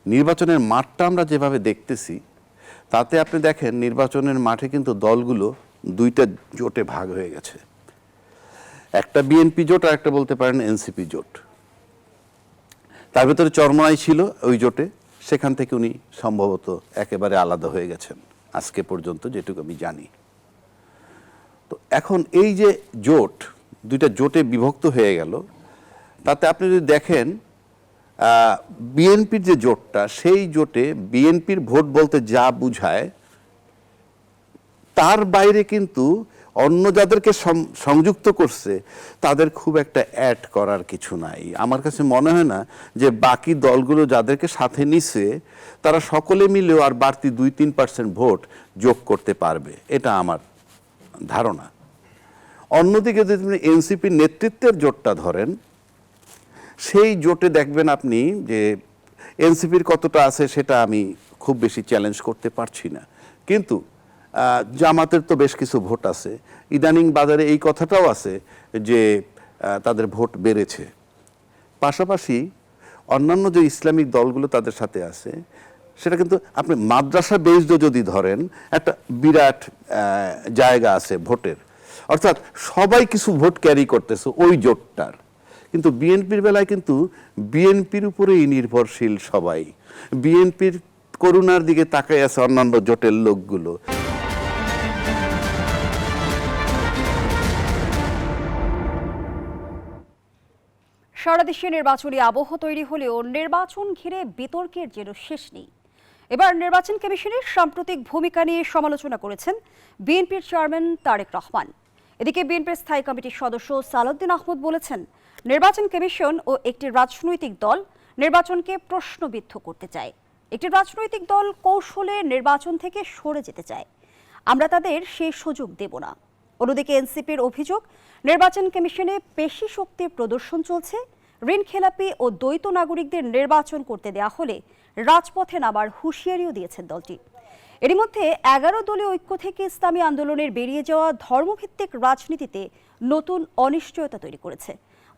নির্বাচনের মাঠটা আমরা যেভাবে দেখতেছি তাতে আপনি দেখেন নির্বাচনের মাঠে কিন্তু দলগুলো দুইটা জোটে ভাগ হয়ে গেছে। একটা বিএনপি জোট আর একটা বলতে পারেন এনসিপি জোট। তার ভিতরে চরমনাই ছিল ওই জোটে, সেখান থেকে উনি সম্ভবত একেবারে আলাদা হয়ে গেছেন আজকে পর্যন্ত যেটুকু আমি জানি। তো এখন এই যে জোট দুইটা জোটে বিভক্ত হয়ে গেল, তাতে আপনি যদি দেখেন বিএনপির যে জোটটা সেই জোটে বিএনপির ভোট বলতে যা বুঝায় তার বাইরে কিন্তু অন্য যাদেরকে সংযুক্ত করছে তাদের খুব একটা অ্যাড করার কিছু নাই। আমার কাছে মনে হয় না যে বাকি দলগুলো যাদেরকে সাথে নিছে তারা সকলে মিলেও আর বাড়তি 2-3% ভোট যোগ করতে পারবে, এটা আমার ধারণা। অন্যদিকে যদি আপনি এনসিপির নেতৃত্বের জোটটা ধরেন, সেই জোটে দেখবেন আপনি যে এনসিপির কতটা আছে সেটা আমি খুব বেশি চ্যালেঞ্জ করতে পারছি না, কিন্তু জামাতের তো বেশ কিছু ভোট আছে। ইদানিং বাজারে এই কথাটাও আছে যে তাদের ভোট বেড়েছে। পাশাপাশি অন্যান্য যে ইসলামিক দলগুলো তাদের সাথে আছে, সেটা কিন্তু আপনি মাদ্রাসা বেসড যদি ধরেন একটা বিরাট জায়গা আছে ভোটের, অর্থাৎ সবাই কিছু ভোট ক্যারি করতেছে ওই জোটটার। কিন্তু বিএনপির বেলায় কিন্তু বিএনপির উপরেই নির্ভরশীল সবাই, বিএনপির করুণার দিকে তাকাই আছে অন্যান্য জোটের লোকগুলো। সারা দেশে নির্বাচনী আবহ তৈরি হলেও নির্বাচন ঘিরে বিতর্কের যেন শেষ নেই। এবার নির্বাচন কমিশনের সাম্প্রতিক ভূমিকা নিয়ে সমালোচনা করেছেন বিএনপির চেয়ারম্যান তারেক রহমান। এদিকে বিএনপির স্থায়ী কমিটির সদস্য সালাউদ্দিন আহমদ বলেছেন, নির্বাচন কমিশন ও একটি রাজনৈতিক দল নির্বাচনকে প্রশ্নবিদ্ধ করতে চায়। একটি রাজনৈতিক দল কৌশলে নির্বাচন থেকে সরে যেতে চায়, আমরা তাদের সেই সুযোগ দেব না। অন্যদিকে এনসিপির অভিযোগ, নির্বাচন কমিশনে পেশি শক্তির প্রদর্শন চলছে, ঋণ খেলাপি ও দ্বৈত নাগরিকদের নির্বাচন করতে দেয়া হলে রাজপথে নামার হুঁশিয়ারিও দিয়েছেন দলটি। এরই মধ্যে 11 দলীয় ঐক্য থেকে ইসলামী আন্দোলনের বেরিয়ে যাওয়া ধর্মভিত্তিক রাজনীতিতে নতুন অনিশ্চয়তা তৈরি করেছে।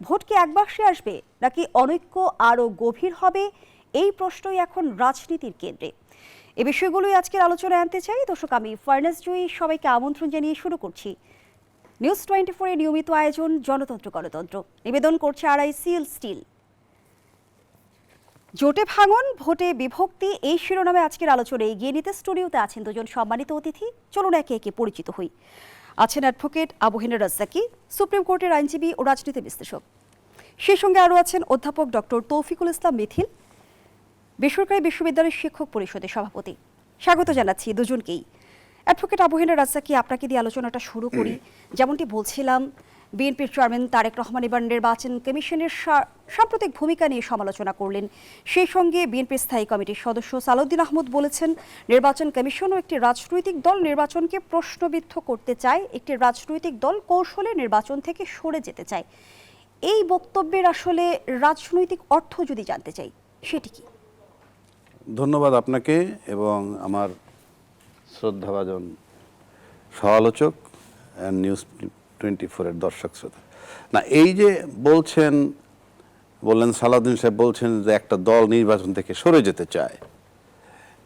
ভোট কি এক বাক্সে আসবে নাকি অনৈক্য আরও গভীর হবে, এই প্রশ্নই এখন রাজনীতির কেন্দ্রে। এই বিষয়গুলোই আজকের আলোচনায় আনতে চাই। দর্শক, আমি ফারনাস জুই, সবাইকে আমন্ত্রণ জানিয়ে শুরু করছি নিউজ 24 এর নিয়মিত আয়োজন জনতন্ত্র গণতন্ত্র। নিবেদন করছে আরআইসিএল স্টিল। জোটে ভাঙন, ভোটে বিভক্তি, এই শিরোনামে আজকের আলোচনায় এগিয়ে নিতে স্টুডিওতে আছেন দুজন সম্মানিত অতিথি। চলুন একে একে পরিচিত হই। আছেন অ্যাডভোকেট আবু হেনা রাজ্জাকি, সুপ্রিম কোর্টের আইনজীবী ও রাজনীতি বিশ্লেষক। সেই সঙ্গে আরও আছেন অধ্যাপক ডক্টর তৌফিকুল ইসলাম মিথিল, বেসরকারি বিশ্ববিদ্যালয়ের শিক্ষক পরিষদের সভাপতি। স্বাগত জানাচ্ছি দুজনকেই। অ্যাডভোকেট আবু হেনা রাজ্জাকি, আপনাকে দিয়ে আলোচনাটা শুরু করি। যেমনটি বলছিলাম, বিএনপির চেয়ারম্যান তারেক রহমান এবার নির্বাচন কমিশনের সাম্প্রতিক ভূমিকা নিয়ে সমালোচনা করলেন। সেই সঙ্গে বিএনপির স্থায়ী কমিটির সদস্য সালাউদ্দিন আহমদ বলেছেন, নির্বাচন কমিশনও একটি রাজনৈতিক দল নির্বাচনকে প্রশ্নবিদ্ধ করতে চায়, একটি রাজনৈতিক দল কৌশলে নির্বাচন থেকে সরে যেতে চায়। এই বক্তব্যের আসলে রাজনৈতিক অর্থ যদি জানতে চাই, সেটি কি? ধন্যবাদ আপনাকে এবং আমার শ্রদ্ধাভাজন সমালোচক নিউজ 24 এর দর্শক শ্রোতা। না, এই যে বললেন সালাউদ্দিন সাহেব বলছেন যে একটা দল নির্বাচন থেকে সরে যেতে চায়,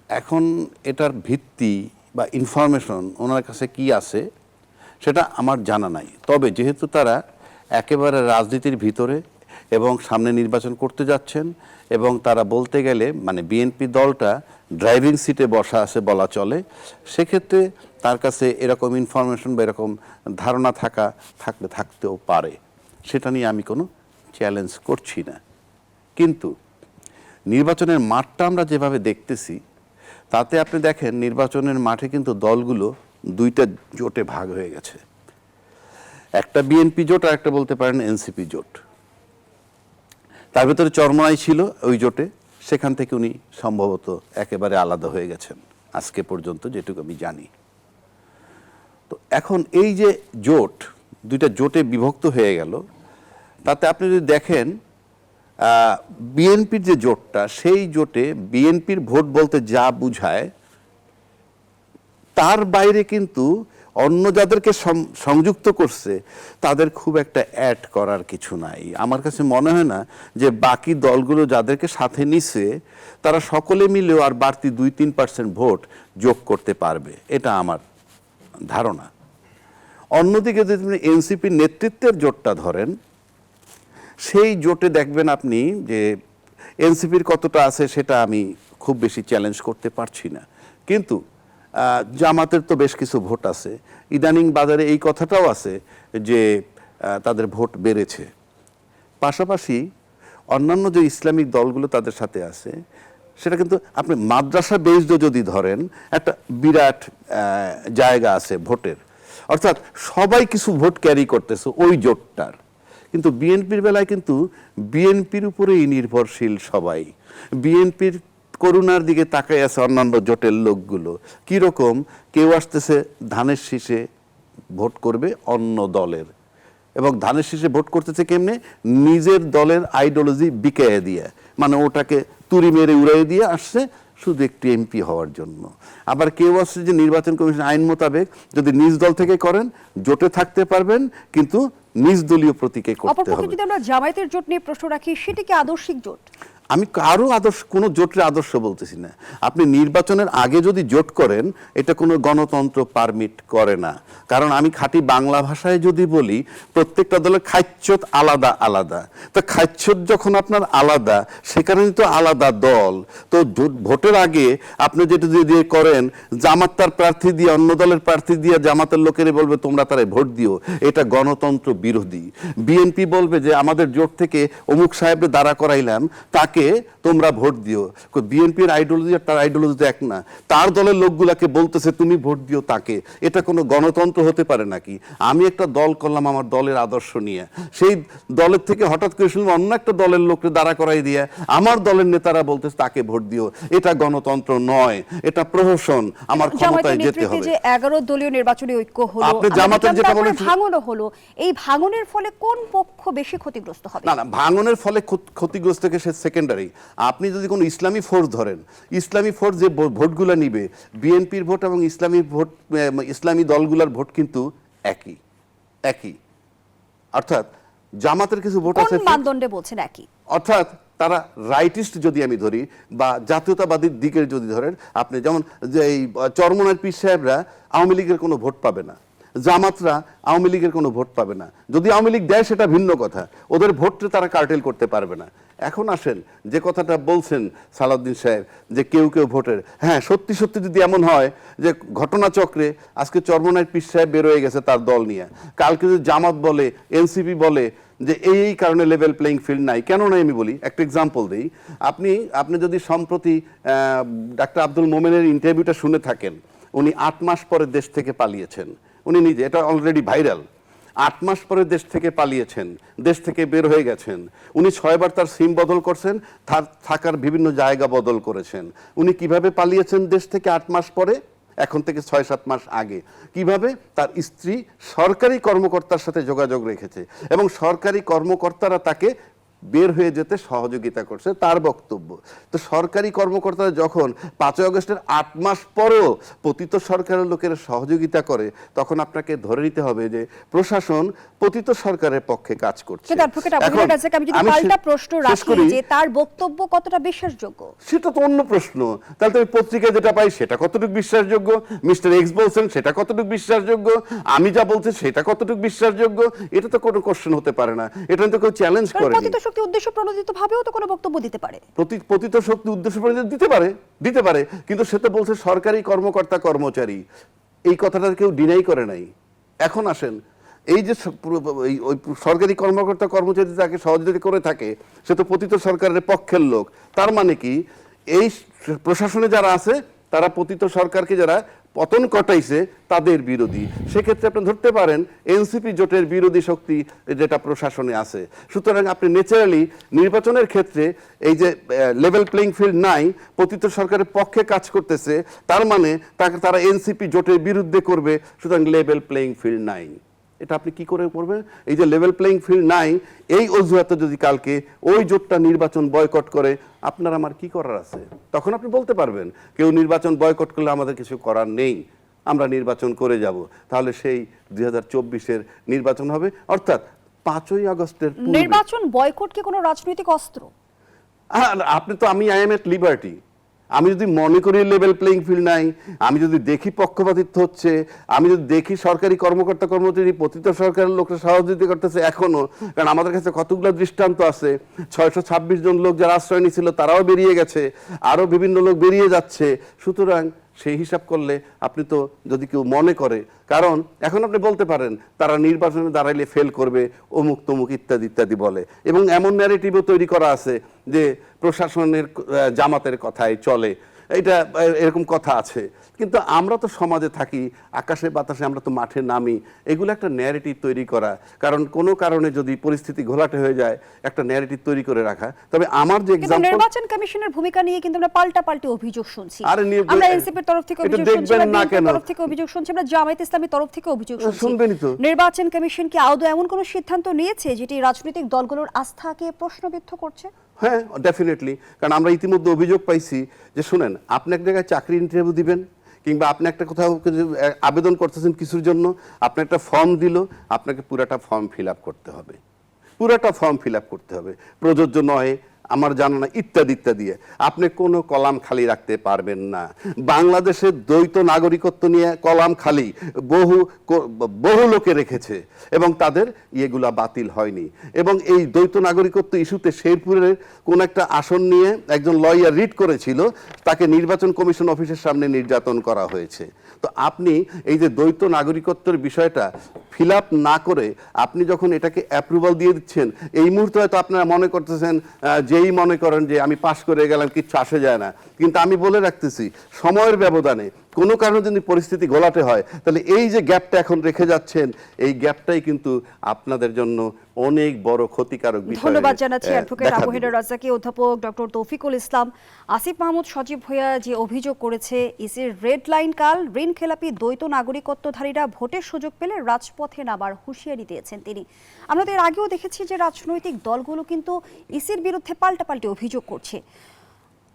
এখন এটার ভিত্তি বা ইনফরমেশন ওনার কাছে কি আছে সেটা আমার জানা নাই। তবে যেহেতু তারা একেবারে রাজনীতির ভিতরে এবং সামনে নির্বাচন করতে যাচ্ছেন এবং তারা বলতে গেলে মানে বিএনপি দলটা ড্রাইভিং সিটে বসা আছে বলা চলে, সেক্ষেত্রে তার কাছে এরকম ইনফরমেশন বা এরকম ধারণা থাকতেও পারে, সেটা নিয়ে আমি কোনো চ্যালেঞ্জ করছি না। কিন্তু নির্বাচনের মাঠটা আমরা যেভাবে দেখতেছি তাতে আপনি দেখেন নির্বাচনের মাঠে কিন্তু দলগুলো দুইটা জোটে ভাগ হয়ে গেছে। একটা বিএনপি জোট আর একটা বলতে পারেন এনসিপি জোট। তার ভিতরে চরমনাই ছিল ওই জোটে, সেখান থেকে উনি সম্ভবত একেবারে আলাদা হয়ে গেছেন আজকে পর্যন্ত যেটুকু আমি জানি। তো এখন এই যে জোট দুইটা জোটে বিভক্ত হয়ে গেল, তাতে আপনি যদি দেখেন বিএনপির যে জোটটা সেই জোটে বিএনপির ভোট বলতে যা বুঝায় তার বাইরে কিন্তু অন্য যাদেরকে সংযুক্ত করছে তাদের খুব একটা অ্যাড করার কিছু নাই। আমার কাছে মনে হয় না যে বাকি দলগুলো যাদেরকে সাথে নিছে তারা সকলে মিলেও আর বাড়তি 2-3% ভোট যোগ করতে পারবে, এটা আমার ধারণা। অন্যদিকে যদি আপনি এনসিপির নেতৃত্বের জোটটা ধরেন, সেই জোটে দেখবেন আপনি যে এনসিপির কতটা আছে সেটা আমি খুব বেশি চ্যালেঞ্জ করতে পারছি না, কিন্তু জামাতের তো বেশ কিছু ভোট আছে। ইদানিং বাজারে এই কথাটাও আছে যে তাদের ভোট বেড়েছে। পাশাপাশি অন্যান্য যে ইসলামিক দলগুলো তাদের সাথে আছে, সেটা কিন্তু আপনি মাদ্রাসা বেসড যদি ধরেন একটা বিরাট জায়গা আছে ভোটের, অর্থাৎ সবাই কিছু ভোট ক্যারি করতেছে ওই জোটটার। কিন্তু বিএনপির বেলায় কিন্তু বিএনপির উপরেই নির্ভরশীল সবাই। বিএনপির করুণার দিকে তাকাই আছে অন্যান্য জোটের লোকগুলো। কীরকম, কেউ আসতেছে ধানের শীষে ভোট করবে অন্য দলের, এবং ধানের শীষে ভোট করতেছে কেমনে, নিজের দলের আইডিওলজি বিকায়ে দিয়ে, মানে ওটাকে তুড়ি মেরে উড়াই দিয়ে আসছে শুধু একটি এমপি হওয়ার জন্য। আবার কেউ আসছে যে নির্বাচন কমিশন আইন মোতাবেক যদি নিজ দল থেকে করেন জোটে থাকতে পারবেন, কিন্তু নিজ দলীয় প্রতীকে করতে অপরপক্ষে হবে। যদি আমরা জামায়াতের জোট নিয়ে প্রশ্ন রাখি, সেটা কি আদর্শিক জোট? আমি কারো আদর্শ, কোনো জোটের আদর্শ বলতেছি না। আপনি নির্বাচনের আগে যদি জোট করেন, এটা কোনো গণতন্ত্র পারমিট করে না। কারণ আমি খাঁটি বাংলা ভাষায় যদি বলি, প্রত্যেকটা দলের খাচ্ছত আলাদা আলাদা। তো খাচ্ছত যখন আপনার আলাদা, সেখানে তো আলাদা দল। তো ভোটের আগে আপনি যেটা যদি করেন, জামাত তার প্রার্থী দিয়ে অন্য দলের প্রার্থী দিয়ে জামাতের লোকেরা বলবে তোমরা তারে ভোট দিও, এটা গণতন্ত্র বিরোধী। বিএনপি বলবে যে আমাদের জোট থেকে অমুক সাহেবকে দাঁড়া করাইলাম, তাকে তোমরা ভোট দিও। বিএনপির আইডিওলজি আর তার আইডিওলজি তো এক না। তার দলের লোকগুলাকে বলতেছে তুমি ভোট দিও তাকে। এটা কোনো গণতন্ত্র হতে পারে নাকি? আমি একটা দল করলাম আমার দলের আদর্শ নিয়ে, সেই দলের থেকে হঠাৎ করে শুনলাম অন্য একটা দলের লোককে দাঁড়া করাই দিয়ে আমার দলের নেতারা বলতেছে তাকে ভোট দিও। এটা গণতন্ত্র নয়, এটা প্রহসন। আমার ক্ষমতায় যেতে হবে। যে 11 দলীয় নির্বাচনী ঐক্য হলো, আপনি জামাতের যেটা বলেন ভাঙনও হলো, এই ভাঙনের ফলে কোন পক্ষ বেশি ক্ষতিগ্রস্ত হবে? না, ভাঙনের ফলে ক্ষতিগ্রস্ত থেকে সে সেকেন্ডারি। আপনি যদি কোনো ইসলামী ফোর্স ধরেন, ইসলামী ফোর্স যে ভোটগুলো নিবে, বিএনপির ভোট এবং ইসলামী ভোট, ইসলামী দলগুলোর ভোট কিন্তু একই একই। অর্থাৎ জামাতের কিছু ভোট আছে, কোন মানদণ্ডে বলছেন একই? অর্থাৎ তারা রাইটিস্ট যদি আমি ধরি বা জাতীয়তাবাদীর দিকের যদি ধরেন, আপনি যেমন যে এই চরমনার পীর সাহেবরা আওয়ামী লীগের কোনো ভোট পাবে না, জামাতরা আওয়ামী লীগের কোনো ভোট পাবে না। যদি আওয়ামী লীগ দেয় সেটা ভিন্ন কথা, ওদের ভোটটা তারা কার্টেল করতে পারবে না। এখন আসেন যে কথাটা বলছেন সালাউদ্দিন সাহেব, যে কেউ কেউ ভোটের, হ্যাঁ সত্যি সত্যি যদি এমন হয় যে ঘটনাচক্রে আজকে চরমনার পীর সাহেব বের হয়ে গেছে তার দল নিয়ে, কালকে যদি জামাত বলে, এনসিপি বলে যে এই কারণে লেভেল প্লেইং ফিল্ড নাই, কেন নাই আমি বলি, একটা এক্সাম্পল দিই। আপনি যদি সম্প্রতি ডাক্তার আব্দুল মোমেনের ইন্টারভিউটা শুনে থাকেন, উনি 8 মাস পরে দেশ থেকে পালিয়েছেন। উনি নিজে, এটা অলরেডি ভাইরাল, 8 মাস পরে দেশ থেকে পালিয়েছেন, দেশ থেকে বের হয়ে গেছেন। উনি 6 বার তার সিম বদল করছেন, তার থাকার বিভিন্ন জায়গা বদল করেছেন। উনি কিভাবে পালিয়েছেন দেশ থেকে 8 মাস পরে, এখন থেকে 6-7 মাস আগে? কিভাবে? তার স্ত্রী সরকারি কর্মকর্তার সাথে যোগাযোগ রেখেছে এবং সরকারি কর্মকর্তারা তাকে বের হয়ে যেতে সহযোগিতা করছে, তার বক্তব্য। তো সরকারি কর্মকর্তারা যখন 5 আগস্টের 8 মাস পরেও পতিত সরকারের লোকের সহযোগিতা করে, তখন আপনাকে ধরে নিতে হবে যে প্রশাসন পতিত সরকারের পক্ষে কাজ করছে। কিন্তু অ্যাডভোকেট আপনার কাছে আমি যদি পাল্টা প্রশ্ন রাখি যে তার বক্তব্য কতটা বিশ্বাসযোগ্য, সেটা তো অন্য প্রশ্ন। তাহলে তো পত্রিকায় যেটা পাই সেটা কতটুকু বিশ্বাসযোগ্য, মিস্টার এক্স বলছেন সেটা কতটুকু বিশ্বাসযোগ্য, আমি যা বলছি সেটা কতটুকু বিশ্বাসযোগ্য, এটা তো কোনো কোশ্চেন হতে পারে না। এটা তো কেউ চ্যালেঞ্জ করে। শক্তি উদ্দেশ্য প্রণোদিত ভাবেও তো কোনো বক্তব্য দিতে পারে, পতিত শক্তি উদ্দেশ্য প্রণোদিত দিতে পারে, কিন্তু সে তো বলছে সরকারি কর্মকর্তা কর্মচারী, এই কথাটা কেউ ডিনাই করে নাই। এখন আসেন, এই যে ওই সরকারি কর্মকর্তা কর্মচারী তাকে সহযোগিতা করে থাকে, সে তো পতিত সরকারের পক্ষের লোক। তার মানে কি, এই প্রশাসনে যারা আছে তারা পতিত সরকারকে যারা পতন ঘটাইছে তাদের বিরোধী। সেক্ষেত্রে আপনি ধরতে পারেন এনসিপি জোটের বিরোধী শক্তি যেটা প্রশাসনে আছে। সুতরাং আপনি ন্যাচারালি নির্বাচনের ক্ষেত্রে এই যে লেভেল প্লেইং ফিল্ড নাই, পতিত সরকারের পক্ষে কাজ করতেছে, তার মানে তারা এনসিপি জোটের বিরুদ্ধে করবে, সুতরাং লেভেল প্লেইং ফিল্ড নাই। এটা আপনি কি করে করবেন? এই যে লেভেল প্লেইং ফিল্ড নাই, এই অজুহাতে যদি কালকে ওই জোটটা নির্বাচন বয়কট করে, আপনার আমার কি করার আছে? তখন আপনি বলতে পারবেন কেউ নির্বাচন বয়কট করলে আমাদের কিছু করার নেই। আমরা নির্বাচন করে যাব, তাহলে সেই 2024-এর নির্বাচন হবে, অর্থাৎ 5ই আগস্টের পূর্বে। নির্বাচন বয়কট কি কোনো রাজনৈতিক অস্ত্র? আর আপনি তো, আমি আই এম এট লিবার্টি, আমি যদি মনে করি লেভেল প্লেইং ফিল্ড নাই, আমি যদি দেখি পক্ষপাতিত্ব হচ্ছে, আমি যদি দেখি সরকারি কর্মকর্তা কর্মচারী পতিত সরকারের লোকরা সহযোগিতা করতেছে এখনো, কারণ আমাদের কাছে কতগুলো দৃষ্টান্ত আছে, 626 জন লোক যারা আশ্রয় নিয়েছিল তারাও বেরিয়ে গেছে, আরো বিভিন্ন লোক বেরিয়ে যাচ্ছে। সুতরাং সেই হিসাব করলে আপনি তো, যদি কেউ মনে করে, কারণ এখন আপনি বলতে পারেন তারা নির্বাচনে দাঁড়াইলে ফেল করবে, অমুক তমুক ইত্যাদি ইত্যাদি বলে, এবং এমন ন্যারেটিভও তৈরি করা আছে যে প্রশাসনের জামাতের কথাই চলে, এটা এরকম কথা আছে। কিন্তু আমরা তো সমাজে থাকি, আকাশে বাতাসে, আমরা তো মাঠে নামি, এগুলো একটা ন্যারেটিভ তৈরি করা, কারণ কোনো কারণে যদি পরিস্থিতি ঘোলাটে হয়ে যায়, একটা ন্যারেটিভ তৈরি করে রাখা। তবে আমার যে কিন্তু নির্বাচন কমিশনের ভূমিকা নিয়ে কিন্তু আমরা পাল্টাপাল্টি অভিযোগ শুনছি। আমরা এনসিপির তরফ থেকে অভিযোগ শুনছি, আমরা বিএনপির তরফ থেকে অভিযোগ শুনছি, আমরা জামায়াত ইসলামীর তরফ থেকে অভিযোগ শুনছি। শুনবেনই তো। নির্বাচন কমিশন কি আদৌ এমন কোনো সিদ্ধান্ত নিয়েছে যেটি রাজনৈতিক দলগুলোর আস্থাকে প্রশ্নবিদ্ধ করছে? হ্যাঁ, ডেফিনেটলি, কারণ আমরা ইতিমধ্যে অভিযোগ পাইছি যে, শুনেন, আপনি এক জায়গায় চাকরি ইন্টারভিউ দিবেন, কিংবা আপনি একটা কোথাও আবেদন করতেছেন কিছুর জন্য, আপনি একটা ফর্ম দিল, আপনাকে পুরাটা ফর্ম ফিল আপ করতে হবে, পুরাটা ফর্ম ফিল আপ করতে হবে, প্রযোজ্য নয়, আমার জানা না, ইত্যাদি ইত্যাদি। আপনি কোনো কলাম খালি রাখতে পারবেন না। বাংলাদেশের দ্বৈত নাগরিকত্ব নিয়ে কলাম খালি বহু লোকে রেখেছে, এবং তাদের ইয়েগুলা বাতিল হয়নি। এবং এই দ্বৈত নাগরিকত্ব ইস্যুতে শেরপুরের কোন একটা আসন নিয়ে একজন লয়ার রিট করেছিল, তাকে নির্বাচন কমিশন অফিসের সামনে নির্যাতন করা হয়েছে। তো আপনি এই যে দ্বৈত নাগরিকত্বের বিষয়টা ফিল আপ না করে আপনি যখন এটাকে অ্যাপ্রুভাল দিয়ে দিচ্ছেন, এই মুহূর্তে হয়তো আপনারা মনে করতেছেন, যেই মনে করেন যে আমি পাশ করে গেলাম, কিচ্ছু আসে যায় না। কিন্তু আমি বলে রাখতেছি, সময়ের ব্যবধানে কোনো কারণে যদি পরিস্থিতি ঘোলাটে হয়, তাহলে এই যে গ্যাপটা এখন রেখে যাচ্ছেন, এই গ্যাপটাই কিন্তু আপনাদের জন্য অনেক বড় ক্ষতিকারক বিষয়। ধন্যবাদ জানাচ্ছি অ্যাডভোকেট আবু হেডার রাজ্জাকী, অধ্যাপক ডক্টর তৌফিকুল ইসলাম। আসিফ মাহমুদ সজীব ভূঁইয়া যে অভিযোগ করেছে, ইসির রেড লাইন কাল, ঋণ খেলাপি দ্বৈত নাগরিকত্বধারীরা ভোটের সুযোগ পেলে রাজপথে নামার হুঁশিয়ারি দিয়েছেন তিনি। আমরা তো এর আগেও দেখেছি যে রাজনৈতিক দলগুলো কিন্তু ইসির বিরুদ্ধে পাল্টাপাল্টি অভিযোগ করছে।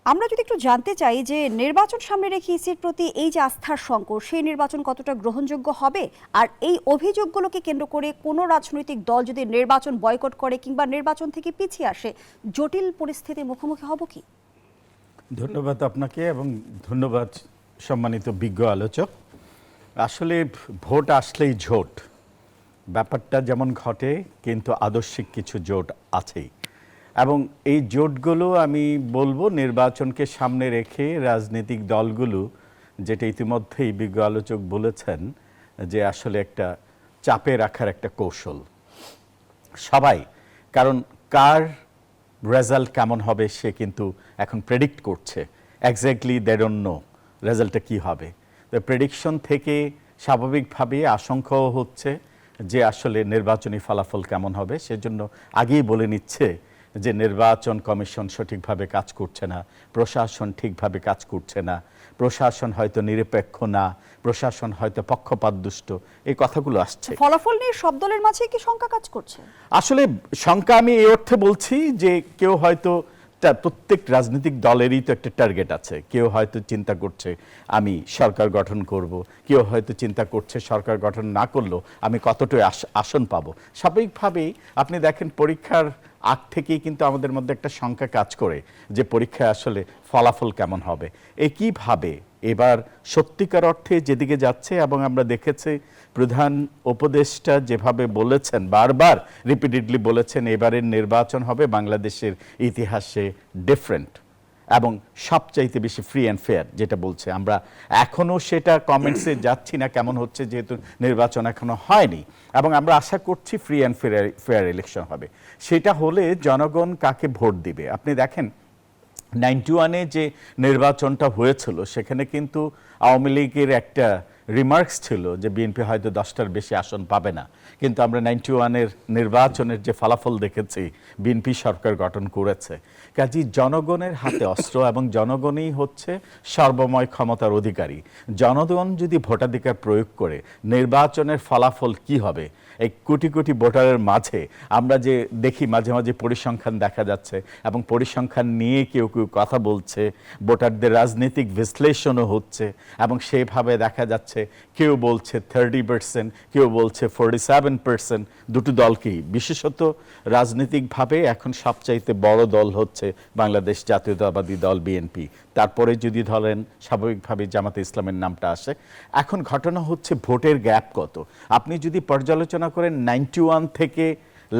আমরা যদি একটু জানতে চাই যে নির্বাচন সামনে রেখে ইসির প্রতি এই যে আস্থার সংকট, সেই নির্বাচন কতটা গ্রহণযোগ্য হবে, আর এই অভিযোগগুলোকে কেন্দ্র করে কোনো রাজনৈতিক দল যদি নির্বাচন বয়কট করে কিংবা নির্বাচন থেকে পিছিয়ে আসে, জটিল পরিস্থিতির মুখোমুখি হব কি? ধন্যবাদ আপনাকে, এবং ধন্যবাদ সম্মানিত বিজ্ঞ আলোচক। আসলে ভোট আসলেই জোট, ব্যাপারটা যেমন ঘটে, কিন্তু আদর্শিক কিছু জোট আছেই, এবং এই জোটগুলো আমি বলবো নির্বাচনকে সামনে রেখে রাজনৈতিক দলগুলো, যেটা ইতিমধ্যেই বিজ্ঞ আলোচক বলেছেন যে আসলে একটা চাপে রাখার একটা কৌশল সবাই, কারণ কার রেজাল্ট কেমন হবে সে কিন্তু এখন প্রেডিক্ট করছে, এক্স্যাক্টলি দে ডোন্ট নো রেজাল্টটা কী হবে। তো প্রেডিকশন থেকে স্বাভাবিকভাবে আশঙ্কাও হচ্ছে যে আসলে নির্বাচনী ফলাফল কেমন হবে, সেজন্য আগেই বলে নিচ্ছে যে নির্বাচন কমিশন সঠিকভাবে কাজ করছে না, প্রশাসন ঠিকভাবে কাজ করছে না, প্রশাসন হয়তো নিরপেক্ষ না, প্রশাসন হয়তো পক্ষপাতদুষ্ট, এই কথাগুলো আসছে। ফলাফল নিয়ে সব দলের মাঝে কি শঙ্কা কাজ করছে? আসলে শঙ্কা আমি এই অর্থে বলছি যে কেউ হয়তো, প্রত্যেক রাজনৈতিক দলেরই তো একটা টার্গেট আছে, কেউ হয়তো চিন্তা করছে আমি সরকার গঠন করব, কেউ হয়তো চিন্তা করছে সরকার গঠন না করলেও আমি কতটা আসন পাবো। স্বাভাবিকভাবেই আপনি দেখেন পরীক্ষার আগ থেকেই কিন্তু আমাদের মধ্যে একটা শঙ্কা কাজ করে যে পরীক্ষায় আসলে ফলাফল কেমন হবে। একইভাবে এবার সত্যিকার অর্থে যেদিকে যাচ্ছে, এবং আমরা দেখেছি প্রধান উপদেষ্টা যেভাবে বলেছেন, বারবার রিপিটেডলি বলেছেন, এবারের নির্বাচন হবে বাংলাদেশের ইতিহাসে ডিফারেন্ট এবং সবচাইতে বেশি ফ্রি অ্যান্ড ফেয়ার, যেটা বলছে। আমরা এখনও সেটা কমেন্টসে যাচ্ছি না কেমন হচ্ছে, যেহেতু নির্বাচন এখনো হয়নি, এবং আমরা আশা করছি ফ্রি অ্যান্ড ফেয়ার ইলেকশন হবে। সেটা হলে জনগণ কাকে ভোট দিবে? আপনি দেখেন 91-এ যে নির্বাচনটা হয়েছিল, সেখানে কিন্তু আওয়ামী লীগের একটা রিমার্কস ছিল যে বিএনপি হয়তো 10টার বেশি আসন পাবে না, কিন্তু আমরা 91-এর নির্বাচনের যে ফলাফল দেখেছি, বিএনপি সরকার গঠন করেছে। কাজেই জনগণের হাতে অস্ত্র, এবং জনগণই হচ্ছে সর্বময় ক্ষমতার অধিকারী। জনগণ যদি ভোটাধিকার প্রয়োগ করে, নির্বাচনের ফলাফল কি হবে, এই কোটি কোটি ভোটারের মাঝে আমরা যে দেখি মাঝে মাঝে পরিসংখ্যান দেখা যাচ্ছে, এবং পরিসংখ্যান নিয়ে কেউ কেউ কথা বলছে, ভোটারদের রাজনৈতিক বিশ্লেষণও হচ্ছে, এবং সেভাবে দেখা যাচ্ছে যাচ্ছে, কেউ বলছে 30%, কেউ বলছে 47%। দুটো দলকেই, বিশেষত রাজনৈতিকভাবে এখন সবচাইতে বড় দল হচ্ছে বাংলাদেশ জাতীয়তাবাদী দল বিএনপি, তারপরে যদি ধরেন স্বাভাবিকভাবে জামাতে ইসলামের নামটা আসে। এখন ঘটনা হচ্ছে ভোটের গ্যাপ কত। আপনি যদি পর্যালোচনা করেন 91 থেকে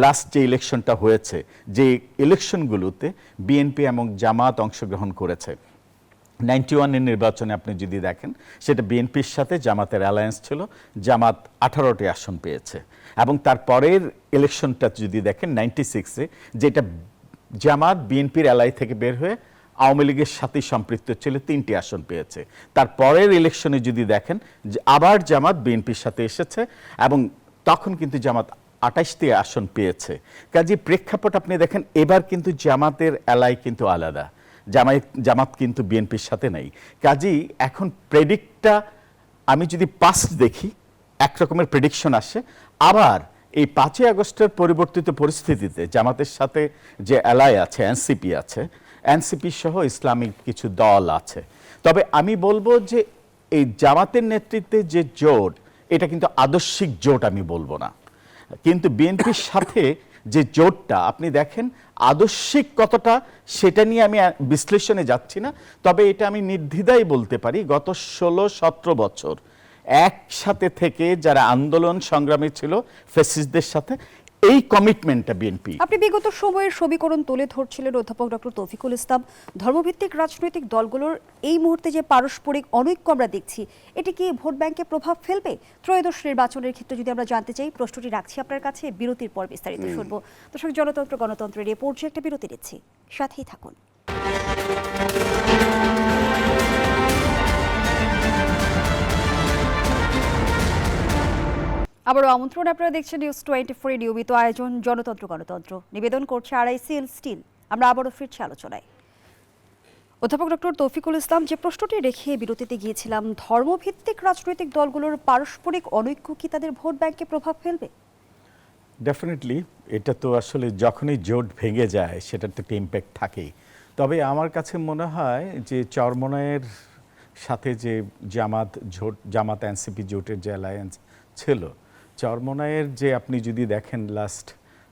লাস্ট যে ইলেকশনটা হয়েছে, যে ইলেকশনগুলোতে বিএনপি এবং জামাত অংশগ্রহণ করেছে, 91-এর নির্বাচনে আপনি যদি দেখেন সেটা বিএনপির সাথে জামাতের অ্যালায়েন্স ছিল, জামাত 18টি আসন পেয়েছে। এবং তারপরের ইলেকশনটা যদি দেখেন 96-এ, যেটা জামাত বিএনপির অ্যালাই থেকে বের হয়ে আওয়ামী লীগের সাথে সম্পৃক্ত ছিল, 3টি আসন পেয়েছে। তারপরের ইলেকশনে যদি দেখেন আবার জামাত বিএনপির সাথে এসেছে এবং তখন কিন্তু জামাত 28টি আসন পেয়েছে। কাজে প্রেক্ষাপট আপনি দেখেন এবার কিন্তু জামাতের অ্যালাই কিন্তু আলাদা, জামাত কিন্তু বিএনপির সাথে নাই। কাজেই এখন প্রেডিক্টটা আমি যদি পাস্ট দেখি একরকমের প্রেডিকশন আসে, আবার এই 5ই আগস্টের পরিবর্তিত পরিস্থিতিতে জামাতের সাথে যে অ্যালাই আছে, এনসিপি আছে, এনসিপি সহ ইসলামিক কিছু দল আছে। তবে আমি বলবো যে এই জামাতের নেতৃত্বে যে জোট, এটা কিন্তু আদর্শিক জোট আমি বলবো না, কিন্তু বিএনপির সাথে যে জোটটা আপনি দেখেন আদর্শিক কতটা সেটা নিয়ে আমি বিশ্লেষণে যাচ্ছি না। তবে এটা আমি নির্দ্বিধায় বলতে পারি গত 16-17 বছর একসাথে থেকে যারা আন্দোলন সংগ্রামী ছিল ফ্যাসিস্টদের সাথে, এই কমিটমেন্টটা বিএনপি। আপনি বিগত সময়ের সমীকরণ তুলে ধরছিলেন অধ্যাপক ডক্টর তৌফিকুল ইসলাম। ধর্মভিত্তিক রাজনৈতিক দলগুলোর এই মুহূর্তে যে পারস্পরিক অনৈক্য আমরা দেখছি, এটি কি ভোট ব্যাংকে প্রভাব ফেলবে? ত্রয়োদশ নির্বাচনের ক্ষেত্রে যদি আমরা জানতে চাই, প্রশ্নটি রাখছি আপনার কাছে, বিরতির পর বিস্তারিত শুনবো। দর্শক, জনতন্ত্র গণতন্ত্রের এই পর্যায়ে একটা বিরতি নিচ্ছি, সাথেই থাকুন। আবারও আমন্ত্রণ, আপনারা দেখছেন নিউজ 24 নিয়মিত আয়োজন জনতন্ত্র গণতন্ত্র। নিবেদন করছে RICL স্টিল। আমরা আবারও ফিরছি আলোচনায়। অধ্যাপক ডক্টর তৌফিকুল ইসলাম, যে প্রশ্নটি রেখে বিরতিতে গিয়েছিলাম, ধর্মভিত্তিক রাজনৈতিক দলগুলোর পারস্পরিক অনৈক্য কি তাদের ভোট ব্যাংকে প্রভাব ফেলবে? ডেফিনেটলি, এটা তো আসলে যখনই জোট ভেঙে যায় সেটার তো একটা ইম্প্যাক্ট থাকেই। তবে আমার কাছে মনে হয় যে চরমনায়ের সাথে যে জামাত এনসিপি জোটের যে অ্যালায়েন্স ছিল, চরমনায়ের যে আপনি যদি দেখেন লাস্ট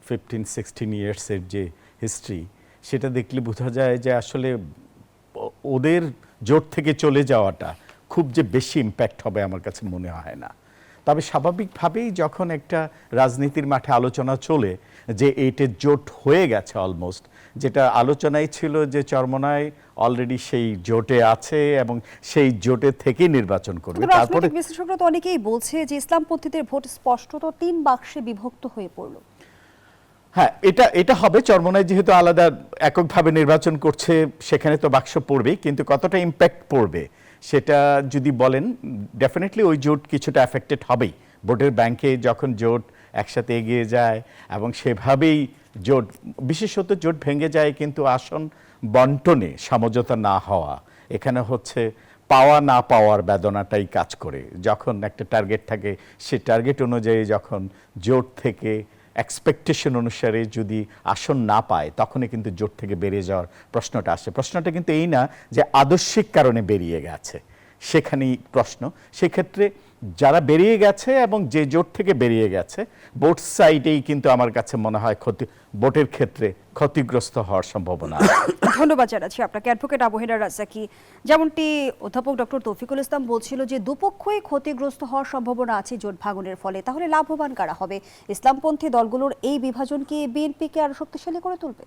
15-16 ইয়ার্সের যে হিস্ট্রি, সেটা দেখলে বোঝা যায় যে আসলে ওদের জোট থেকে চলে যাওয়াটা খুব যে বেশি ইম্প্যাক্ট হবে আমার কাছে মনে হয় না। তবে স্বাভাবিকভাবেই যখন একটা রাজনীতির মাঠে আলোচনা চলে যে এইটা জোট হয়ে গেছে অলমোস্ট, যেটা আলোচনায় ছিল যে চরমনায় অলরেডি সেই জোটে আছে এবং সেই জোটে থেকেই নির্বাচন করবে। তারপরে বিশ্লেষকরা তো অনেকেই বলছে যে ইসলামপন্থীদের ভোট স্পষ্টত 3 বাক্সে বিভক্ত হয়ে পড়ল। হ্যাঁ, এটা হবে। চরমনায় যেহেতু আলাদা এককভাবে নির্বাচন করছে, সেখানে তো বাক্স পড়বেই, কিন্তু কতটা ইম্প্যাক্ট পড়বে সেটা যদি বলেন, ডেফিনেটলি ওই জোট কিছুটা অ্যাফেক্টেড হবেই। ভোটের ব্যাংকে যখন জোট একসাথে এগিয়ে যায় এবং সেভাবেই জোট, বিশেষত জোট ভেঙে যায় কিন্তু আসন বন্টনে সমঝোতা না হওয়া, এখানে হচ্ছে পাওয়া না পাওয়ার বেদনাটাই কাজ করে। যখন একটা টার্গেট থাকে, সে টার্গেট অনুযায়ী যখন জোট থেকে এক্সপেকটেশন অনুসারে যদি আসন না পায়, তখনই কিন্তু জোট থেকে বেরিয়ে যাওয়ার প্রশ্নটা আসে। প্রশ্নটা কিন্তু এই না যে আদর্শিক কারণে বেরিয়ে গেছে, সেখানেই প্রশ্ন। সেক্ষেত্রে যারা বেরিয়ে গেছে এবং যে জোট থেকে বেরিয়ে গেছে, বোথ সাইডেই কিন্তু আমার কাছে মনে হয় ভোটের ক্ষেত্রে ক্ষতিগ্রস্ত হওয়ার সম্ভাবনা। ধন্যবাদ জানাচ্ছি আপনাকে অ্যাডভোকেট আবু হেনা রাজ্জাকি। যেমনটি অধ্যাপক ডক্টর তৌফিকুল ইসলাম বলছিল যে দুপক্ষই ক্ষতিগ্রস্ত হওয়ার সম্ভাবনা আছে জোট ভাঙনের ফলে, তাহলে লাভবান কারা হবে? ইসলামপন্থী দলগুলোর এই বিভাজন কি বিএনপিকে আরো শক্তিশালী করে তুলবে?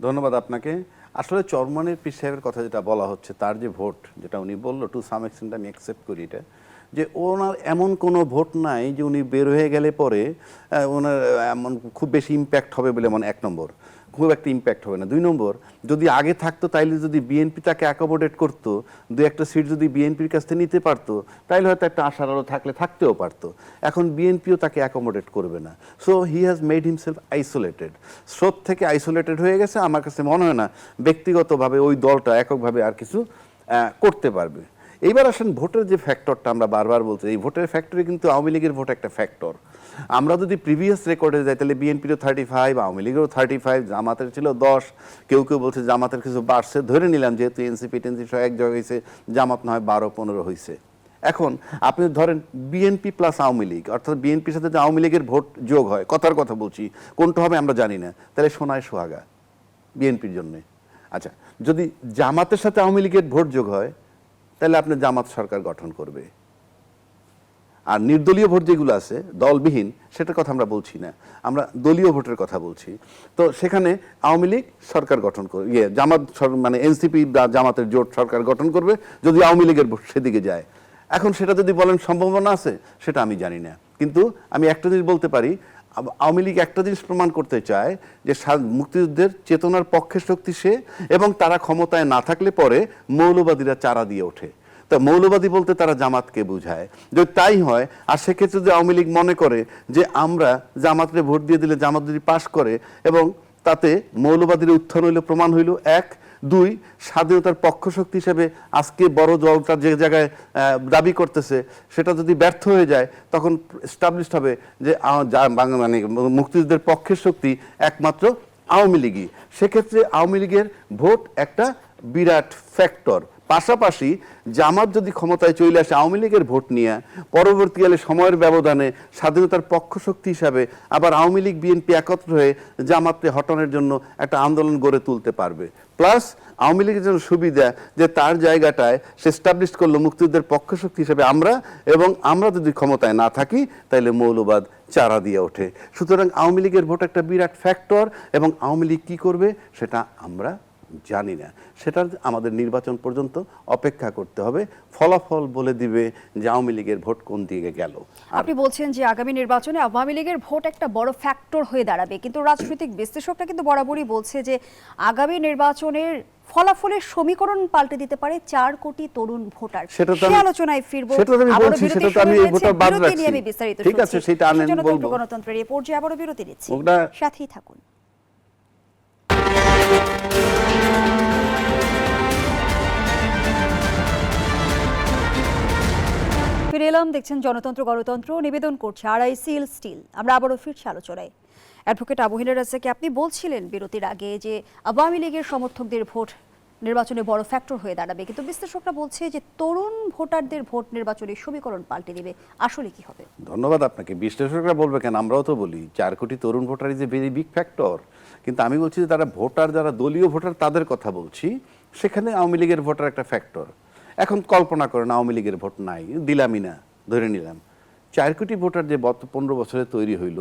ধন্যবাদ আপনাকে। আসলে চরমনের পীর সাহেবের কথা যেটা বলা হচ্ছে, তার যে ভোট, যেটা উনি বললো, টু সাম এক্সটেন্ট আমি অ্যাকসেপ্ট করি এটা, যে ওনার এমন কোনো ভোট নাই যে উনি বের হয়ে গেলে পরে ওনার এমন খুব বেশি ইম্প্যাক্ট হবে বলে, মানে 1 নম্বর খুব একটা ইম্প্যাক্ট হবে না। 2 নম্বর, যদি আগে থাকতো তাইলে যদি বিএনপি তাকে অ্যাকোমোডেট করতো, 2-1টা সিট যদি বিএনপির কাছ থেকে নিতে পারতো, তাইলে হয়তো একটা আশার আলো থাকতেও পারতো। এখন বিএনপিও তাকে অ্যাকোমোডেট করবে না। So he has made himself isolated, স্রোত থেকে আইসোলেটেড হয়ে গেছে। আমার কাছে মনে হয় না ব্যক্তিগতভাবে ওই দলটা এককভাবে আর কিছু করতে পারবে। এইবার আসেন ভোটের যে ফ্যাক্টরটা আমরা বারবার বলছি, এই ভোটের ফ্যাক্টরে কিন্তু আওয়ামী লীগের ভোট একটা ফ্যাক্টর। আমরা যদি প্রিভিয়াস রেকর্ডে যাই, তাহলে বিএনপিরও 35, আওয়ামী লীগেরও 35, জামাতের ছিল 10। কেউ বলছে জামাতের কিছু বাড়ছে, ধরে নিলাম যেহেতু এনসিপি টেনসিপি সব এক জায়গায় হয়েছে, জামাত না হয় 12-15 হয়েছে। এখন আপনি ধরেন বিএনপি প্লাস আওয়ামী লীগ, অর্থাৎ বিএনপির সাথে যে আওয়ামী লীগের ভোট যোগ হয়, কথার কথা বলছি, কোনটা হবে আমরা জানি না, তাহলে সোনায় সোহাগা বিএনপির জন্য। আচ্ছা, যদি জামাতের সাথে আওয়ামী লীগের ভোট যোগ হয়, তাহলে আপনি জামাত সরকার গঠন করবে। আর নির্দলীয় ভোট যেগুলো আছে দলবিহীন, সেটার কথা আমরা বলছি না, আমরা দলীয় ভোটের কথা বলছি। তো সেখানে আওয়ামী লীগ সরকার গঠন করবে, জামাত মানে এনসিপি বা জামাতের জোট সরকার গঠন করবে যদি আওয়ামী লীগের ভোট সেদিকে যায়। এখন সেটা যদি বলেন সম্ভাবনা আছে, সেটা আমি জানি না, কিন্তু আমি একটা জিনিস বলতে পারি, আওয়ামী লীগ একটা জিনিস প্রমাণ করতে চায় যে মুক্তিযুদ্ধের চেতনার পক্ষে শক্তি সে, এবং তারা ক্ষমতায় না থাকলে পরে মৌলবাদীরা চারা দিয়ে ওঠে। তা মৌলবাদী বলতে তারা জামাতকে বুঝায়। যদি তাই হয়, আর সেক্ষেত্রে যদি আওয়ামী লীগ মনে করে যে আমরা জামাতকে ভোট দিয়ে দিলে জামাত যদি পাশ করে এবং তাতে মৌলবাদীর উত্থান হইল, প্রমাণ হইল এক, দুই, স্বাধীনতার পক্ষ শক্তি হিসেবে আজকে বড় দলটা যে জায়গায় দাবি করতেছে সেটা যদি ব্যর্থ হয়ে যায়, তখন এস্টাবলিশড হবে যে মানে মুক্তিযুদ্ধের পক্ষের শক্তি একমাত্র আওয়ামী লীগই। সেক্ষেত্রে আওয়ামী লীগের ভোট একটা বিরাট ফ্যাক্টর। পাশাপাশি জামাত যদি ক্ষমতায় চলে আসে আওয়ামী লীগের ভোট নিয়ে, পরবর্তীকালে সময়ের ব্যবধানে স্বাধীনতার পক্ষ শক্তি হিসাবে আবার আওয়ামী লীগ বিএনপি একত্র হয়ে জামাতকে হটানোর জন্য একটা আন্দোলন গড়ে তুলতে পারবে। প্লাস আওয়ামী লীগের জন্য সুবিধা যে তার জায়গাটায় সে এস্টাবলিশ করলো মুক্তিযুদ্ধের পক্ষ শক্তি হিসেবে আমরা, এবং আমরা যদি ক্ষমতায় না থাকি তাহলে মৌলবাদ চারা দিয়ে ওঠে। সুতরাং আওয়ামী লীগের ভোট একটা বিরাট ফ্যাক্টর, এবং আওয়ামী লীগ কী করবে সেটা আমরা জানি না। সেটা আমাদের নির্বাচন পর্যন্ত অপেক্ষা করতে হবে, ফলাফল বলে দিবে যে আওয়ামী লীগের ভোট কোন দিকে গেল। আপনি বলছেন যে আগামী নির্বাচনে আওয়ামী লীগের ভোট একটা বড় ফ্যাক্টর হয়ে দাঁড়াবে, কিন্তু রাজনৈতিক বিশ্লেষকরা কিন্তু বরাবরই বলছে যে আগামী নির্বাচনের ফলাফলের সমীকরণ পাল্টে দিতে পারে 4 কোটি তরুণ ভোটার। সেই আলোচনায় ফিরবো। ঠিক আছে, সেটা আনেন বলবো। গণতন্ত্রের এই পর্যায়ে আবারও বিরতি নিচ্ছি, সাথেই থাকুন। ফিরে এলাম, দেখছেন জনতন্ত্র গণতন্ত্র, নিবেদন করছে আরআইসিএল স্টিল। আমরা আবারও ফিরছি আলোচনায়। অ্যাডভোকেট আবু হেলাল রাজ্জাকি, আপনি বলছিলেন বিরতির আগে যে আওয়ামী লীগের সমর্থকদের ভোট নির্বাচনে বড় ফ্যাক্টর হয়ে দাঁড়াবে, কিন্তু বিশ্লেষকরা বলছে যে তরুণ ভোটারদের ভোট নির্বাচনের সমীকরণ পাল্টে দিবে। আসলে কি হবে? ধন্যবাদ আপনাকে। বিশ্লেষকরা বলবে কেন, আমরাও তো বলি 4 কোটি তরুণ voter is a very big factor, কিন্তু আমি বলছি যে তারা ভোটার, যারা দলীয় ভোটার তাদের কথা বলছি, সেখানে আওয়ামী লীগের ভোটার একটা ফ্যাক্টর। এখন কল্পনা করেন আওয়ামী লীগের ভোট নাই, দিলামই না, ধরে নিলাম 4 কোটি ভোটার যে 15 বছরে তৈরি হইল,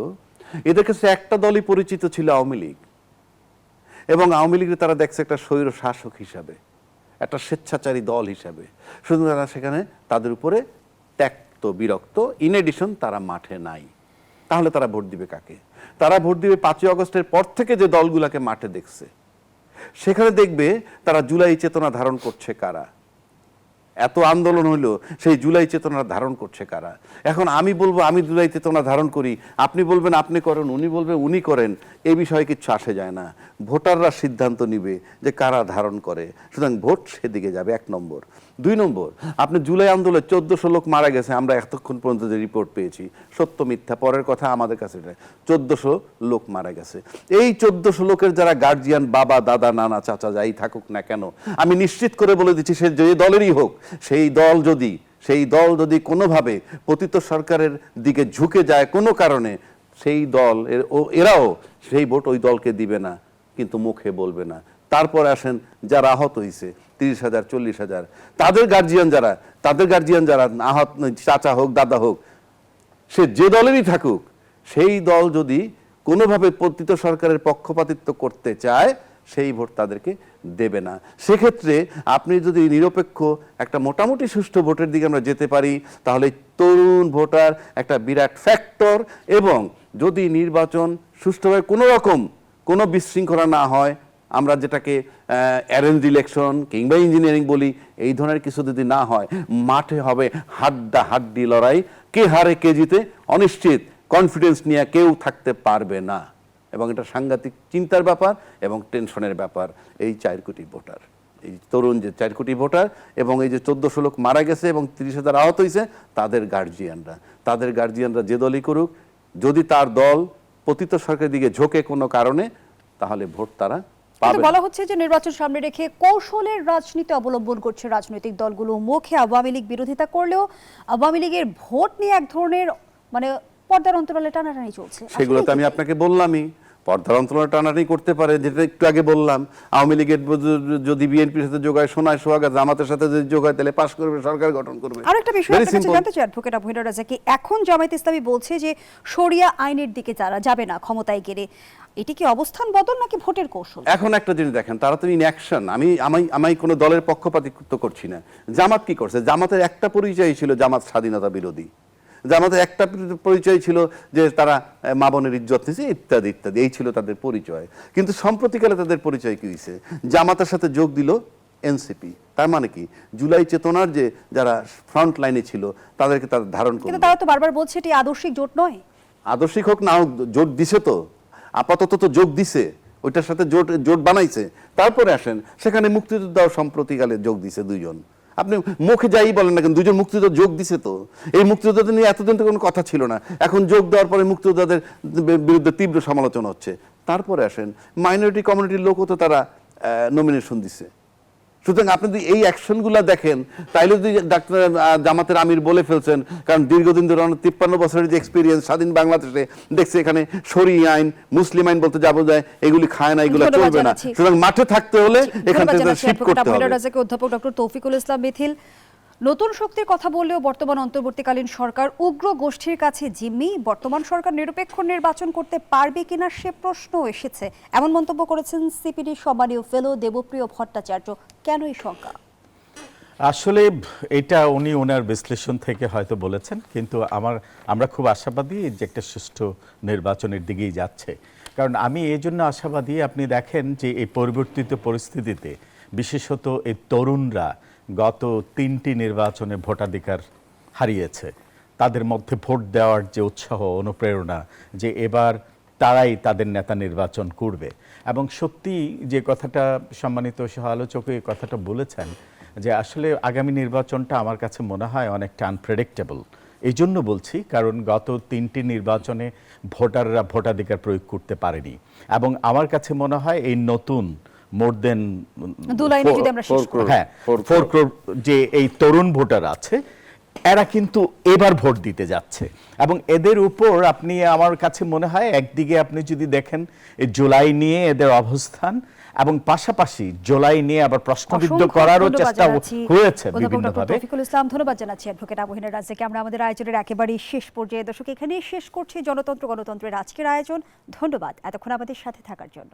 এদের কাছে একটা দলই পরিচিত ছিল, আওয়ামী লীগ। এবং আওয়ামী লীগের তারা দেখছে একটা স্বৈর শাসক হিসাবে, একটা স্বেচ্ছাচারী দল হিসাবে। শুধু তারা সেখানে তাদের উপরে ত্যক্ত, বিরক্ত। ইন এডিশন তারা মাঠে নাই। তাহলে তারা ভোট দিবে কাকে? তারা ভোট দিবে 5ই আগস্টের পর থেকে যে দলগুলোকে মাঠে দেখছে। সেখানে দেখবে তারা জুলাই চেতনা ধারণ করছে কারা, এত আন্দোলন হইলো সেই জুলাই চেতনা ধারণ করছে কারা। এখন আমি বলবো আমি জুলাই চেতনা ধারণ করি, আপনি বলবেন আপনি করেন, উনি বলবে উনি করেন, এই বিষয়ে কিচ্ছু আসে যায় না। ভোটাররা সিদ্ধান্ত নিবে যে কারা ধারণ করে, সুতরাং ভোট সেদিকে যাবে, 1 নম্বর। 2 নম্বর, আপনি জুলাই আন্দোলনে 1400 লোক মারা গেছে, আমরা এতক্ষণ পর্যন্ত যে রিপোর্ট পেয়েছি, সত্য মিথ্যা পরের কথা, আমাদের কাছে 1400 লোক মারা গেছে। এই 1400 লোকের যারা গার্জিয়ান, বাবা, দাদা, নানা, চাচা যাই থাকুক না কেন, আমি নিশ্চিত করে বলে দিচ্ছি, সে যে দলেরই হোক, সেই দল যদি কোনোভাবে পতিত সরকারের দিকে ঝুঁকে যায় কোনো কারণে, সেই দল এরাও সেই ভোট ওই দলকে দিবে না, কিন্তু মুখে বলবে না। তারপর আসেন যারা আহত হয়েছে 30,000 40,000, তাদের গার্জিয়ান যারা আহত, চাচা হোক দাদা হোক, সে যে দলেরই থাকুক, সেই দল যদি কোনোভাবে পতিত সরকারের পক্ষপাতিত্ব করতে চায়, সেই ভোট তাদেরকে দেবে না। সেক্ষেত্রে আপনি যদি নিরপেক্ষ একটা মোটামুটি সুষ্ঠু ভোটের দিকে আমরা যেতে পারি, তাহলে তরুণ ভোটার একটা বিরাট ফ্যাক্টর। এবং যদি নির্বাচন সুষ্ঠুভাবে কোনো বিশৃঙ্খলা না হয়, আমরা যেটাকে অ্যারেঞ্জ ইলেকশন কিংবা ইঞ্জিনিয়ারিং বলি, এই ধরনের কিছু যদি না হয়, মাঠে হবে হাড্ডাহাড্ডি লড়াই, কে হারে কে জিতে অনিশ্চিত, কনফিডেন্স নিয়ে কেউ থাকতে পারবে না। এবং এটা সাংঘাতিক চিন্তার ব্যাপার এবং টেনশনের ব্যাপার। এই 4 কোটি ভোটার, এই তরুণ যে 4 কোটি ভোটার, এবং এই যে 1400 লোক মারা গেছে এবং 30,000 আহত হয়েছে, তাদের গার্জিয়ানরা যে দলই করুক, যদি তার দল পতিত সরকারের দিকে ঝোঁকে কোনো কারণে, তাহলে ভোট তারা কিন্তু পাবে বলা হচ্ছে যে নির্বাচন সামনে রেখে কৌশলের রাজনীতি অবলম্বন করছে রাজনৈতিক দলগুলো। মুখে আওয়ামী লীগ বিরোধিতা করলেও আওয়ামী লীগের ভোট নিয়ে এক ধরনের মানে পর্দার অন্তরালে টানাটানি চলছে। সেগুলো তো আমি আপনাকে বললামই, পর্দার অন্তরালে টানাটানি করতে পারে, যেটা একটু আগে বললাম। আওয়ামী লীগের যদি বিএনপির সাথে যোগ হয়, সোনায় সোহাগা, জামাতের সাথে যদি যোগ হয়, তাহলে পাশ করবে, সরকার গঠন করবে। আরেকটা বিষয় Very আপনার কাছে simple. জানতে চাই অ্যাডভোকেট আবু হেনা রাজা, কি এখন জামায়াত ইসলামী বলছে যে শরিয়া আইনের দিকে তারা যাবে না ক্ষমতায় গেলে, এটি কি অবস্থান বদল নাকি ভোটের কৌশল? এখন একটা জিনিস দেখেন, তারা তো ইন অ্যাকশন। আমি কোনো দলের পক্ষপাতিত্ব করছি না। জামাত কি করছে? জামাতের একটা পরিচয় ছিল জামাত স্বাধীনতা বিরোধী। জামাতের একটা পরিচয় ছিল যে তারা মা বোনের ইজ্জত নিছে, ইত্যাদি ইত্যাদি, এই ছিল তাদের পরিচয়। কিন্তু সম্প্রতিকালে তাদের পরিচয় কি হয়েছে? জামাতের সাথে যোগ দিল এনসিপি। তার মানে কি, জুলাই চেতনার যে যারা ফ্রন্ট লাইনে ছিল তাদেরকে তারা ধারণ কিন্তু করলো। তারা তো বারবার বলছে এটি আদর্শিক জোট নয়। আদর্শিক হোক না হোক, জোট দিছে তো, আপাতত তো যোগ দিছে, ওইটার সাথে জোট বানাইছে। তারপরে আসেন, সেখানে মুক্তিযোদ্ধাও সম্প্রতিকালে যোগ দিছে দুইজন। আপনি মুখে যাই বলেন না কেন, দুজন মুক্তিযোদ্ধা যোগ দিছে তো। এই মুক্তিযোদ্ধাদের নিয়ে এতদিন তো কোনো কথা ছিল না, এখন যোগ দেওয়ার পরে মুক্তিযোদ্ধাদের বিরুদ্ধে তীব্র সমালোচনা হচ্ছে। তারপরে আসেন, মাইনরিটি কমিউনিটির লোকও তো তারা নমিনেশন দিছে। সুতরাং আপনি যদি এই অ্যাকশনগুলো দেখেন, তাইলে যদি ডাক্তার জামাতের আমির বলে ফেলছেন, কারণ দীর্ঘদিন ধরে 53 বছরের যে এক্সপিরিয়েন্স স্বাধীন বাংলাদেশে দেখছে, এখানে শরীয়ত আইন, মুসলিম আইন বলতে যাবো যায়, এগুলি খায় না, এগুলো ধন্যবাদ চলবে না। জানাচ্ছি। সুতরাং মাঠে থাকতে হলে এখান ধন্যবাদ থেকে জানাচ্ছি শিফট অ্যাডভোকেট করতে আবু হেনা হবে। রাজাকে। অধ্যাপক ডক্টর তৌফিকুল ইসলাম মিথিল, নতুন শক্তির কথা বললেও বর্তমান অন্তর্বর্তীকালীন সরকার উগ্র গোষ্ঠীর কাছে জিম্মি, বর্তমান সরকার নিরপেক্ষ নির্বাচন করতে পারবে কিনা সে প্রশ্ন এসেছে, এমন মন্তব্য করেছেন সিপিডি সম্মানীয় ফেলো দেবপ্রিয় ভট্টাচার্য। কেন এই শঙ্কা? আসলে এটা উনি ওনার বিশ্লেষণ থেকে হয়তো বলেছেন, কিন্তু আমরা খুব আশাবাদী যে একটা সুষ্ঠু নির্বাচনের দিকেই যাচ্ছে। কারণ আমি এই জন্য আশাবাদী, আপনি দেখেন যে এই পরিবর্তিত পরিস্থিতিতে বিশেষত এই তরুণরা গত 3টি নির্বাচনে ভোটাধিকার হারিয়েছে। তাদের মধ্যে ভোট দেওয়ার যে উৎসাহ, অনুপ্রেরণা, যে এবার তারাই তাদের নেতা নির্বাচন করবে। এবং সত্যি যে কথাটা সম্মানিত সহ আলোচক এই কথাটা বলেছেন, যে আসলে আগামী নির্বাচনটা আমার কাছে মনে হয় অনেকটা আনপ্রেডিক্টেবল। এই জন্য বলছি, কারণ গত 3টি নির্বাচনে ভোটাররা ভোটাধিকার প্রয়োগ করতে পারেনি। এবং আমার কাছে মনে হয় এই নতুন মোর দেন 2 লাইনে যদি আমরা শেষ করি, 4 crore যে এই তরুণ ভোটার আছে, এরা কিন্তু এবার ভোট দিতে যাচ্ছে। এবং এদের উপর আপনি, আমার কাছে মনে হয় একদিকে আপনি যদি দেখেন এই জুলাই নিয়ে এদের অবস্থান, এবং পাশাপাশি জুলাই নিয়ে আবার প্রশ্নবিদ্ধ করারও চেষ্টা হয়েছে বিভিন্নভাবে। তৌফিকুল ইসলাম, ধন্যবাদ জানাচ্ছি অ্যাডভোকেট আবু হেনা রাজাকে। আমরা আমাদের আয়োজনের একেবারেই শেষ পর্যায়ে দর্শক এখানেই শেষ করছি জনতন্ত্র গণতন্ত্রের আজকের আয়োজন। ধন্যবাদ এতক্ষণ আমাদের সাথে থাকার জন্য।